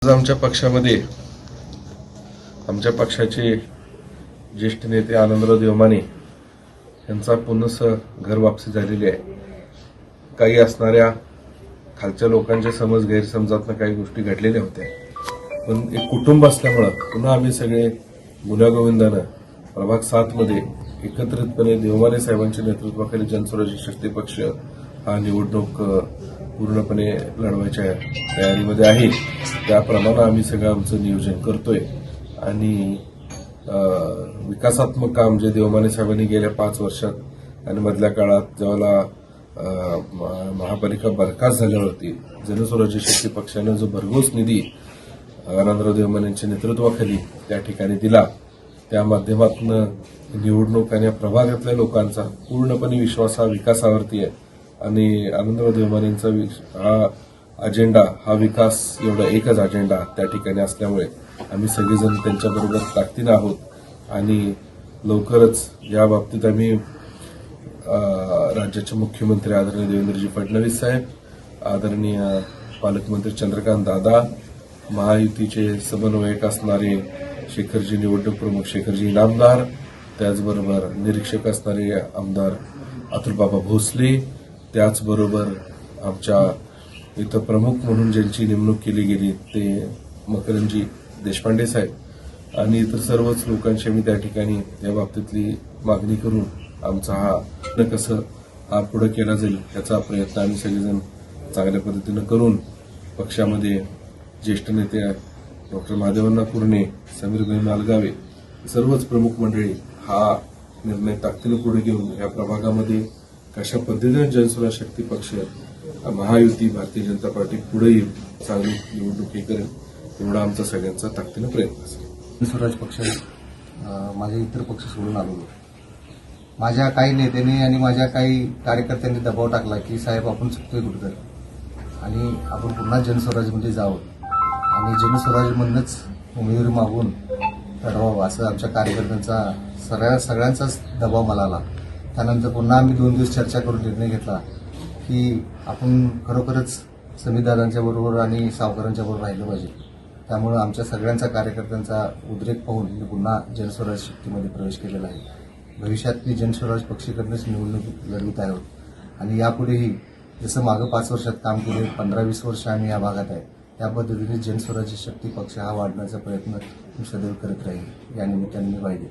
आमच्या पक्षामध्ये आमच्या पक्षाचे ज्येष्ठ नेते आनंदराव देवमाने यांचा पुनः घर वापसी झालेली आहे. काही असणाऱ्या खालच्या लोकांच्या समज गैरसमजातनं काही गोष्टी घडलेल्या होत्या, पण एक कुटुंब असल्यामुळं पुन्हा आम्ही सगळे गुण्यागोविंदानं प्रभाग 7 मध्ये एकत्रितपणे देवमाने साहेबांच्या नेतृत्वाखाली जनस्वराज्य शक्ती पक्ष हा निवडणूक पूर्णपणे लढवायच्या तयारीमध्ये आहे. त्याप्रमाणे आम्ही सगळं आमचं नियोजन करतोय आणि विकासात्मक काम जे देवमाने साहेबांनी गेल्या 5 वर्षात आणि मधल्या काळात जेव्हा महापालिका बरखास्त झाल्यावरती जनस्वराज्य शक्ती पक्षानं जो भरघोस निधी आनंदराव देवमाने यांच्या नेतृत्वाखाली त्या ठिकाणी दिला, त्या माध्यमातून निवडणूक आणि प्रभागातल्या लोकांचा पूर्णपणे विश्वास हा विकासावरती आहे आणि आनंदराव देवमानेंचा हा अजेंडा, हा विकास एवढा एकच अजेंडा त्या ठिकाणी असल्यामुळे आम्ही सगळेजण त्यांच्याबरोबर ताकदीनं आहोत आणि लवकरच या बाबतीत आम्ही राज्याचे मुख्यमंत्री आदरणीय देवेंद्रजी फडणवीस साहेब, आदरणीय पालकमंत्री चंद्रकांत दादा, महायुतीचे समन्वयक असणारे शेखरजी निवडणूक प्रमुख शेखरजी इनामदार, त्याचबरोबर निरीक्षक असणारे आमदार अतुलबाबा भोसले, त्याचबरोबर आमच्या इथं प्रमुख म्हणून ज्यांची नेमणूक केली गेली ते मकरंदजी देशपांडे साहेब आणि इतर सर्वच लोकांची आम्ही त्या ठिकाणी या बाबतीतली मागणी करून आमचा हा कसं हा पुढे केला जाईल याचा प्रयत्न आम्ही सगळेजण चांगल्या पद्धतीनं करून पक्षामध्ये ज्येष्ठ नेते डॉक्टर महादेवअण्णा कुरणे, समीरभाई मालगावे, सर्वच प्रमुख मंडळी हा निर्णय ताकदीनं पुढे घेऊन या प्रभागामध्ये कशा पद्धतीने जनस्वराज्य शक्ती पक्ष महायुती भारतीय जनता पार्टी पुढे येईल, चांगली निवडणूक हे करेल, एवढा आमचा सगळ्यांचा ताकदीनं प्रयत्न असेल. स्वराज पक्ष माझे इतर पक्ष सोडून आलो. माझ्या काही नेत्यांनी आणि माझ्या काही कार्यकर्त्यांनी दबाव टाकला की साहेब आपण चुकतोय कुठेतरी आणि आपण पुन्हा जनस्वराजमध्ये जावं आणि जनस्वराजमधूनच उमेदवारी मागून लढवावं असं आमच्या कार्यकर्त्यांचा सगळ्यांचाच दबाव मला आला. त्यानंतर पुन्हा आम्ही 2 दिवस चर्चा करून निर्णय घेतला की आपण खरोखरच समीरदादांच्या बरोबर आणि सावकारांच्या बरोबर राहिलं पाहिजे. त्यामुळे आमच्या सगळ्यांचा कार्यकर्त्यांचा उद्रेक पाहून मी पुन्हा जनस्वराज शक्तीमध्ये प्रवेश केलेला आहे. भविष्यात मी जनस्वराज पक्षाकडूनच निवडणूक लढवित आहोत आणि यापुढेही जसं मागं 5 वर्षात काम केले, 15-20 वर्ष आम्ही या भागात आहे, त्या पद्धतीने जनस्वराज्य शक्ती पक्ष हा वाढण्याचा प्रयत्न मी सदैव करत राहील. या निमित्ताने मी वाहिली.